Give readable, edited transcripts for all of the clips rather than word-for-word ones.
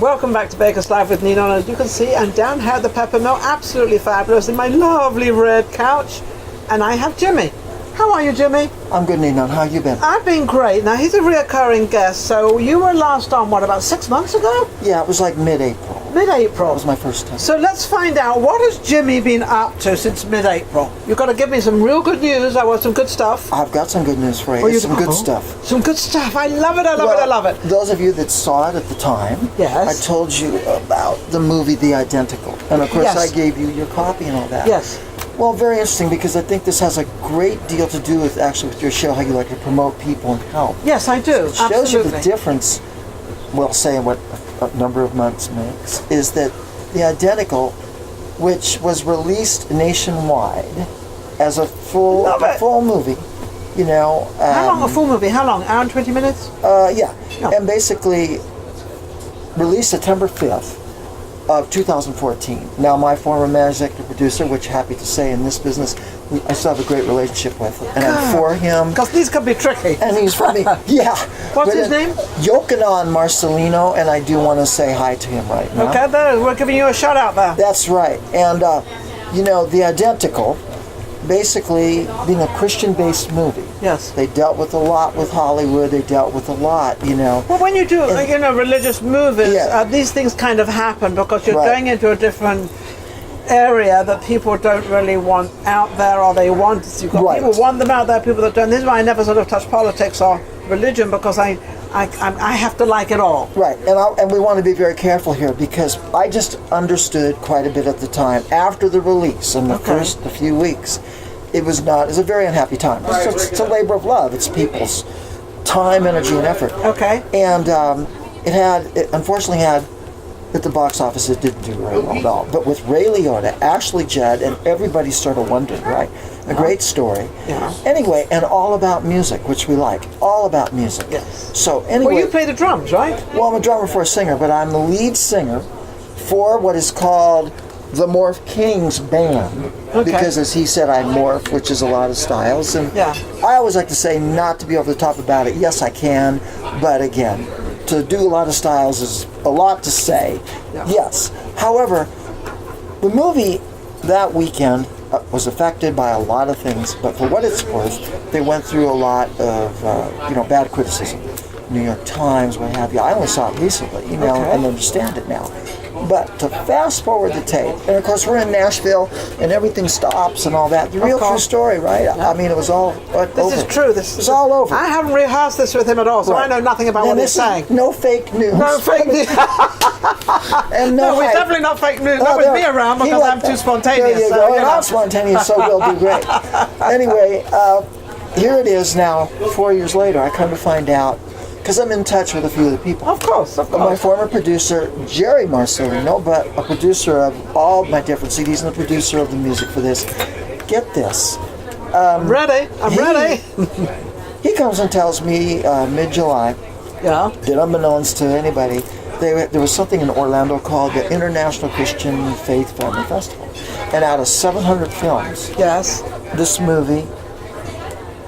Welcome back to Baker's Live with Ninon. As you can see, I'm down here at the Pepper Mill, absolutely fabulous, in my lovely red couch. And I have Jimmy. How are you, Jimmy? I'm good, Ninon. How you been? I've been great. Now, he's a reoccurring guest, so you were last on, what, about 6 months ago? Yeah, it was like mid-April. Mid-April. That was my first time. So let's find out, what has Jimmy been up to since mid-April? You've got to give me some real good news. I want some good stuff. I've got some good news for you. It's some good stuff. Some good stuff. I love it, I love it, I love it. Those of you that saw it at the time, yes, I told you about the movie The Identical. And of course, yes, I gave you your copy and all that. Yes. Well, very interesting, because I think this has a great deal to do with actually with your show, how you like to promote people and help. Yes, I do. It shows you the difference, well, saying what a number of months makes, is that The Identical, which was released nationwide as a full movie, you know. How long a full movie? How long? Hour and 20 minutes? Yeah. No. And basically released September 5th. Of 2014. Now, my former managing executive producer, which happy to say in this business, I still have a great relationship with, and I'm for him. Because these can be tricky. And he's for me. Yeah. What's his name? Yokanan Marcelino, and I do want to say hi to him right now. Okay, there, we're giving you a shout out there. That's right. And, you know, The Identical, basically being a Christian-based movie. Yes. They dealt with a lot with Hollywood. They dealt with a lot, you know. Well, when you do, religious movies, these things kind of happen because you're going into a different area that people don't really want out there, or they want. You've got people want them out there, people that don't. This is why I never sort of touch politics or religion, because I have to like it all. Right, and we want to be very careful here, because I just understood quite a bit at the time after the release in the first few weeks. It was a very unhappy time. It's a labor of love. It's people's time, energy, and effort. Okay. And it unfortunately had, at the box office, it didn't do very well at all. But with Ray Liotta, Ashley Judd, and everybody sort of wondered, right? A great story. Yeah. Anyway, and all about music, which we like. All about music. Yes. So anyway. Well, you play the drums, right? Well, I'm a drummer for a singer, but I'm the lead singer for what is called the Morph Kings Band. Okay. Because, as he said, I morph, which is a lot of styles. And I always like to say, not to be over the top about it. Yes, I can, but again, to do a lot of styles is a lot to say. Yeah. Yes. However, the movie that weekend was affected by a lot of things, but for what it's worth, they went through a lot of bad criticism. New York Times, what have you. I only saw it recently, and understand it now. But to fast forward the tape, and of course we're in Nashville, and everything stops and all that. The real true story, right? Yeah. I mean, it was all over. This is true. This is all over. I haven't rehearsed this with him at all, so I know nothing about what he's saying. No fake news. No fake news. And no, we're definitely not fake news. Not with me around, because I'm too spontaneous. There you go. And I'm spontaneous, so we'll do great. Anyway, here it is now, 4 years later. I come to find out, because I'm in touch with a few of the people. Of course. My former producer, Jerry Marcelino, but a producer of all my different CDs and a producer of the music for this. Get this. I'm ready. I'm ready. He comes and tells me mid-July, that unbeknownst to anybody, there was something in Orlando called the International Christian Faith Family Festival. And out of 700 films, this movie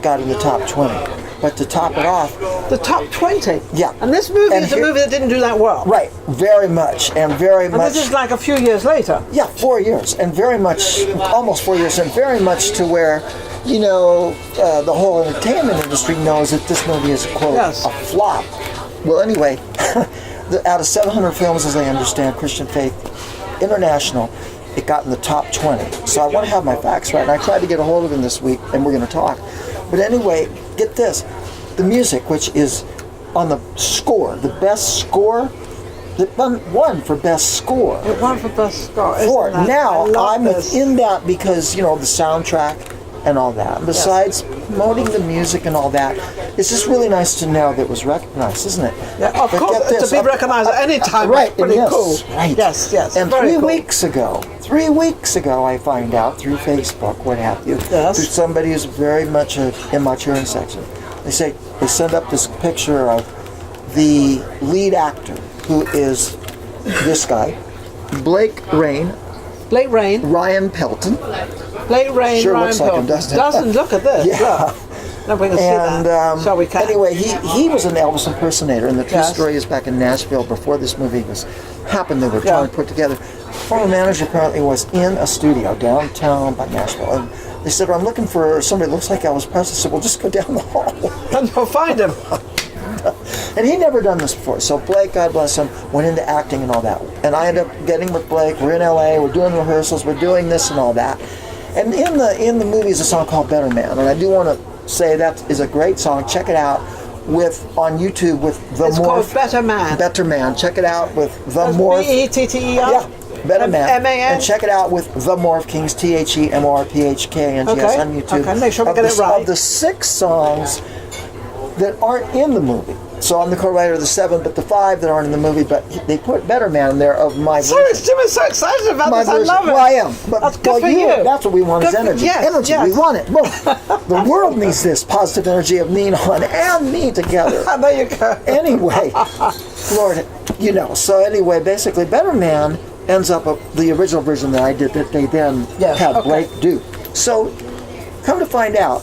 got in the top 20. But to top it off, the top 20? Yeah. And this movie is a movie that didn't do that well. Right. Very much. And this is like a few years later. Yeah, 4 years. And very much, almost 4 years, and very much to where, the whole entertainment industry knows that this movie is, quote, a flop. Well, anyway, out of 700 films, as I understand, Christian Faith International, it got in the top 20. So I want to have my facts right. And I tried to get a hold of him this week, and we're going to talk. But anyway, get this. The music, which is on the score, the best score, it won for best score. It won for best score. Now, I'm within that because, the soundtrack and all that. And besides promoting the music and all that, it's just really nice to know that it was recognized, isn't it? Yeah, of course. To be recognized at any time is pretty cool. Right. Yes. And 3 weeks ago, I find out through Facebook, what have you, through somebody who's very much in my cheering section. They send up this picture of the lead actor, who is this guy, Blake Rain. Ryan Pelton. Blake Rain, sure Ryan looks like Pelton. him, doesn't it? Doesn't look at this. Yeah. No, we can see that. So we can. Anyway, he was an Elvis impersonator, and the true story is back in Nashville before this movie happened. They were trying to put together. Former manager apparently was in a studio downtown by Nashville, and they said, "I'm looking for somebody who looks like Elvis Presley." I said, "Well, just go down the hall and you'll find him." And he'd never done this before. So Blake, God bless him, went into acting and all that. And I ended up getting with Blake. We're in LA. We're doing rehearsals. We're doing this and all that. And in the movie is a song called Better Man. And I do want to say that is a great song. Check it out on YouTube with the It's called Better Man. Better Man. Check it out with the Morph. B-E-T-T-E-R? Yeah. Better Man. M-A-N? And check it out with the Morph Kings, THEMORPHKNGS on YouTube. Okay, make sure we get it right. Of the 6 songs that aren't in the movie. So I'm the co-writer of the 7, but the 5 that aren't in the movie, but they put Better Man in there of my version. Jim is so excited about this. Version. I love it. Well, I am. But, that's good for you. That's what we want is energy. Yes. We want it. Boom. The world needs this positive energy of Ninon and me together. There you go. Anyway, Lord, so anyway, basically, Better Man ends up the original version that I did that they then had Blake do. So, come to find out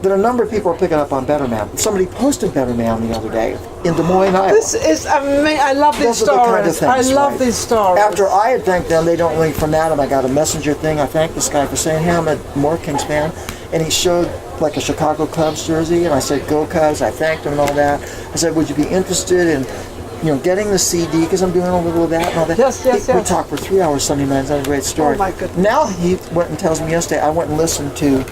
that a number of people are picking up on Better Man. Somebody posted Better Man the other day in Des Moines, Iowa. This is amazing. I love these stories. Kind of things, I love these stories. After I had thanked them, they don't link from Adam. I got a messenger thing. I thanked this guy for saying, "Hey, I'm a More Kings fan," and he showed like a Chicago Cubs jersey, and I said, "Go Cubs!" I thanked him and all that. I said, "Would you be interested in getting the CD, because I'm doing a little of that and all that." Yes. We talked for 3 hours Sunday nights. That's a great story. Oh my goodness. Now he went and tells me yesterday, I went and listened to,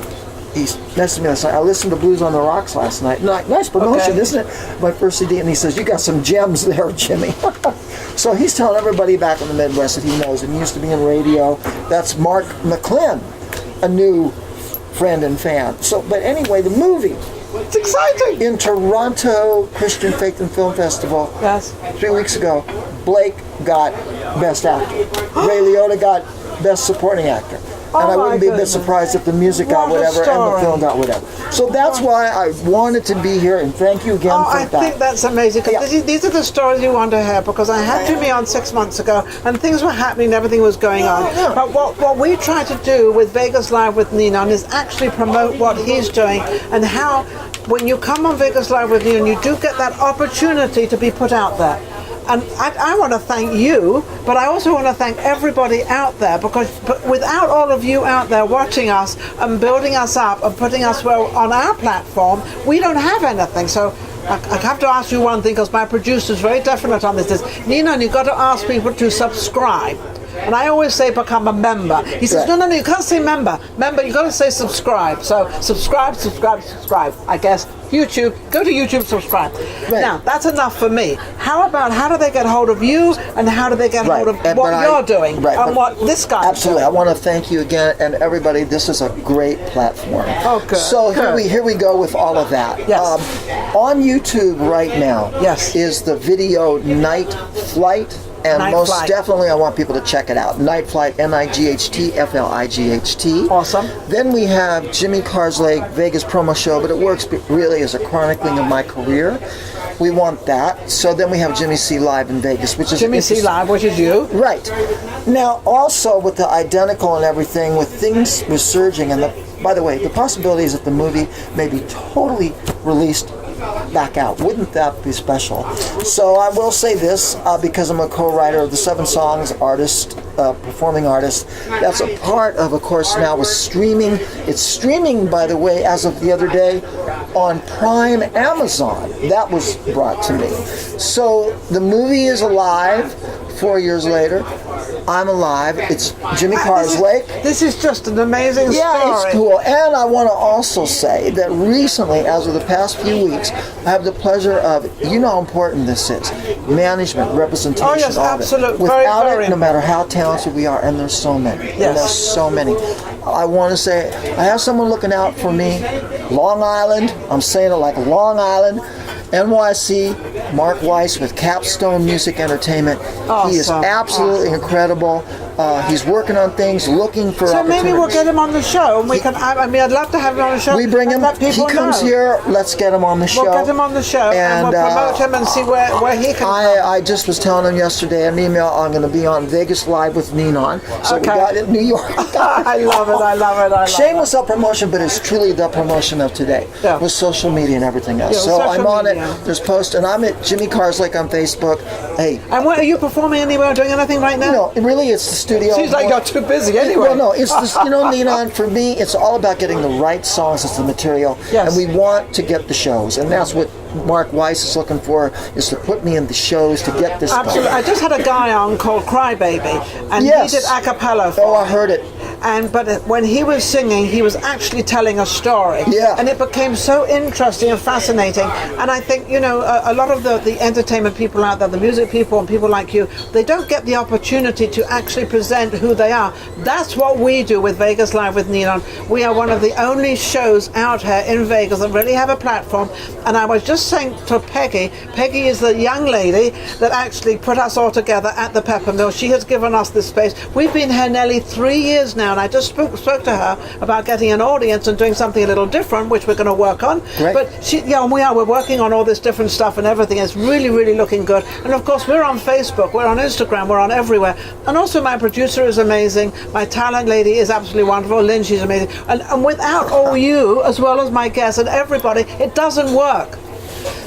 he messaged me last night, I listened to Blues on the Rocks last night. Nice promotion, isn't it? My first CD, and he says, "You got some gems there, Jimmy." So he's telling everybody back in the Midwest that he knows, and he used to be in radio. That's Mark McClin, a new friend and fan. So, but anyway, the movie. It's exciting. In Toronto Christian Faith and Film Festival 3 weeks ago, Blake got Best Actor. Ray Liotta got Best Supporting Actor. And I wouldn't be a bit surprised if the music got whatever and the film got whatever. So that's why I wanted to be here, and thank you again for that. I think that's amazing. These are the stories you want to hear, because I had Jimmy on 6 months ago, and things were happening, everything was going on. But what we try to do with Vegas Live with Ninon is actually promote what he's doing, and how when you come on Vegas Live with Ninon, you do get that opportunity to be put out there. And I want to thank you, but I also want to thank everybody out there, because without all of you out there watching us and building us up and putting us on our platform, we don't have anything. So I have to ask you one thing, because my producer is very definite on this. Ninon, you've got to ask people to subscribe. And I always say become a member. He says, no, you can't say member. Member, you've got to say subscribe. So subscribe. I guess YouTube, go to YouTube, subscribe. Right. Now, that's enough for me. How do they get hold of you, and how do they get hold of what you're doing and what this guy is doing? I want to thank you again, and everybody. This is a great platform. Oh, good. So here we go with all of that. Yes. On YouTube right now is the video Night Flight. And most definitely, I want people to check it out. Night Flight, NIGHT, Awesome. Then we have Jimmy Carslake Vegas promo show, but it works really as a chronicling of my career. We want that. So then we have Jimmy C Live in Vegas, which is Jimmy C Live, which is you. Right. Now, also with the identical and everything, with things resurging, and by the way, the possibility is that the movie may be totally released back out. Wouldn't that be special? So I will say this, because I'm a co-writer of the 7 songs, performing artist. That's a part of course, now with streaming. It's streaming, by the way, as of the other day, on Prime Amazon. That was brought to me. So the movie is alive 4 years later. I'm alive. It's Jimmy Carslake. This is just an amazing story. Yeah, it's cool. And I want to also say that recently, as of the past few weeks, I have the pleasure of, how important this is. Management, representation, all absolutely. Without it, no matter how talented we are, and there's so many. Yes. And there's so many. I want to say, I have someone looking out for me. Long Island, I'm saying it like Long Island. NYC, Mark Weiss with Capstone Music Entertainment. Awesome. He is absolutely incredible. He's working on things, looking for So opportunities. maybe we'll get him on the show, and we can. I mean, I'd love to have him on the show. We bring him. He comes here. Let's get him on the show. We'll get him on the show, and we'll promote him and see where he can. I just was telling him yesterday an email. I'm going to be on Vegas Live with Ninon. So we got it in New York. I love it. I love it. Shameless self-promotion, but it's truly the promotion of today with social media and everything else. So I'm on it. There's posts, and I'm at Jimmy Carslake on Facebook. Hey. And what, are you performing anywhere or doing anything right now? No, really, it's the studio. Seems like you're too busy anyway. Well, no, it's this, Ninon, for me, it's all about getting the right songs as the material. Yes. And we want to get the shows. And that's what Mark Weiss is looking for, is to put me in the shows to get this. Absolutely. I just had a guy on called Crybaby, and he did a cappella for I heard it. But when he was singing, he was actually telling a story. Yeah. And it became so interesting and fascinating. And I think, a lot of the entertainment people out there, the music people and people like you, they don't get the opportunity to actually present who they are. That's what we do with Vegas Live with Ninon. We are one of the only shows out here in Vegas that really have a platform. And I was just saying to Peggy is the young lady that actually put us all together at the Peppermill. She has given us this space. We've been here nearly 3 years now. And I just spoke to her about getting an audience and doing something a little different, which we're going to work on. Great. But we're working on all this different stuff and everything. It's really, really looking good. And of course, we're on Facebook, we're on Instagram, we're on everywhere. And also, my producer is amazing. My talent lady is absolutely wonderful. Lynn, she's amazing. And without all you, as well as my guests and everybody, it doesn't work.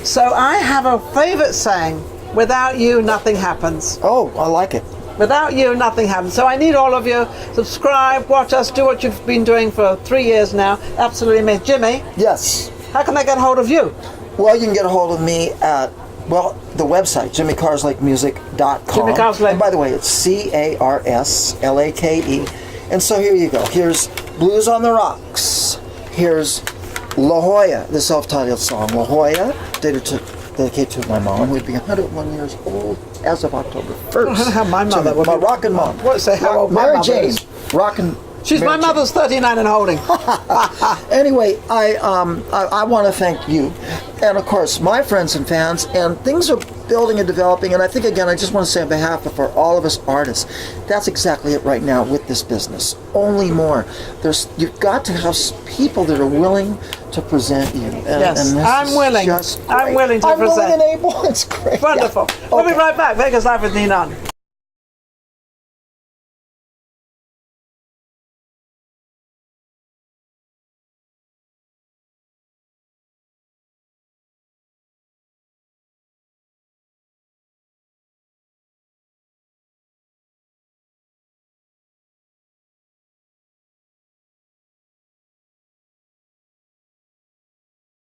So I have a favorite saying: without you, nothing happens. Oh, I like it. Without you, nothing happens. So I need all of you. Subscribe, watch us, do what you've been doing for 3 years now. Absolutely amazing. Jimmy? Yes. How can I get hold of you? Well, you can get a hold of me at, the website, jimmycarslakemusic.com. Jimmy Carslake. And by the way, it's Carslake. And so here you go. Here's Blues on the Rocks. Here's La Jolla, the self-titled song. La Jolla, dedicated to my mom, who'd be 101 years old as of October 1st. My mother would my be rockin' mom. What say how old my Mary mother Jane. is? Rockin'. She's Mary my mother's Jane. 39 and holding. Anyway, I want to thank you, and of course my friends and fans. And things are building and developing. And I think again, I just want to say on behalf of all of us artists, that's exactly it right now with this business. Only more. You've got to have people that are willing to present you. Yes, I'm willing. I'm willing to present. I'm willing and able. It's great. Wonderful. Yeah. We'll be right back. Vegas Live with Ninon.